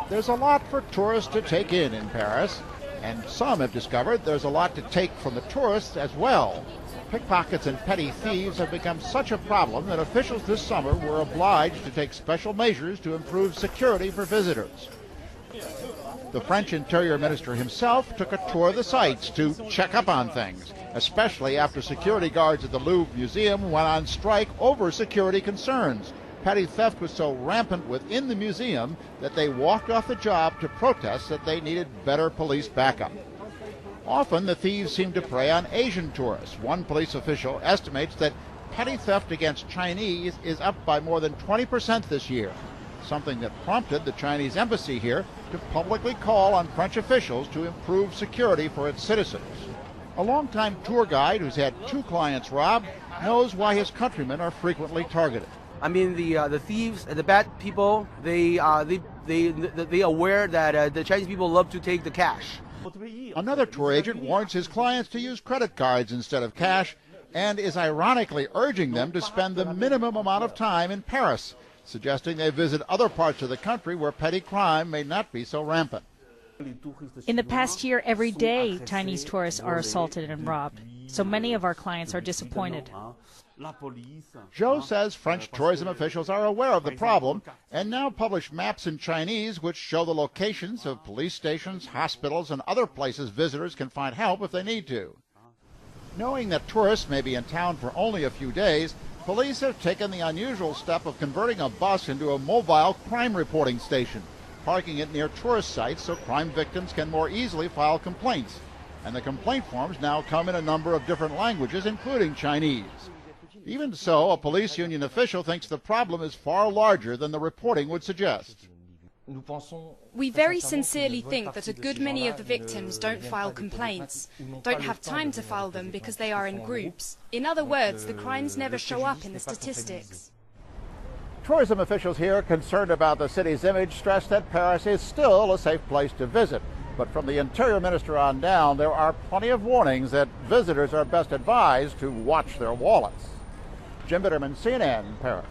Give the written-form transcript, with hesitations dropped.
There's a lot for tourists to take in Paris, and some have discovered there's a lot to take from the tourists as well. Pickpockets and petty thieves have become such a problem that officials this summer were obliged to take special measures to improve security for visitors. The French Interior Minister himself took a tour of the sites to check up on things, especially after security guards at the Louvre Museum went on strike over security concerns. Petty theft was so rampant within the museum that they walked off the job to protest that they needed better police backup. Often the thieves seem to prey on Asian tourists. One police official estimates that petty theft against Chinese is up by more than 20% this year, something that prompted the Chinese embassy here to publicly call on French officials to improve security for its citizens. A longtime tour guide who's had 2 clients robbed knows why his countrymen are frequently targeted. I mean, the thieves and the bad people, they aware that the Chinese people love to take the cash. Another tour agent warns his clients to use credit cards instead of cash and is ironically urging them to spend the minimum amount of time in Paris, suggesting they visit other parts of the country where petty crime may not be so rampant. In the past year, every day, Chinese tourists are assaulted and robbed. So many of our clients are disappointed. Zhou says French tourism officials are aware of the problem and now publish maps in Chinese which show the locations of police stations, hospitals, and other places visitors can find help if they need to. Knowing that tourists may be in town for only a few days, police have taken the unusual step of converting a bus into a mobile crime reporting station, parking it near tourist sites so crime victims can more easily file complaints. And the complaint forms now come in a number of different languages, including Chinese. Even so, a police union official thinks the problem is far larger than the reporting would suggest. We very sincerely think that a good many of the victims don't file complaints, don't have time to file them because they are in groups. In other words, the crimes never show up in the statistics. Tourism officials here, concerned about the city's image, stress that Paris is still a safe place to visit. But from the Interior Minister on down, there are plenty of warnings that visitors are best advised to watch their wallets. Jim Bitterman, CNN, Paris.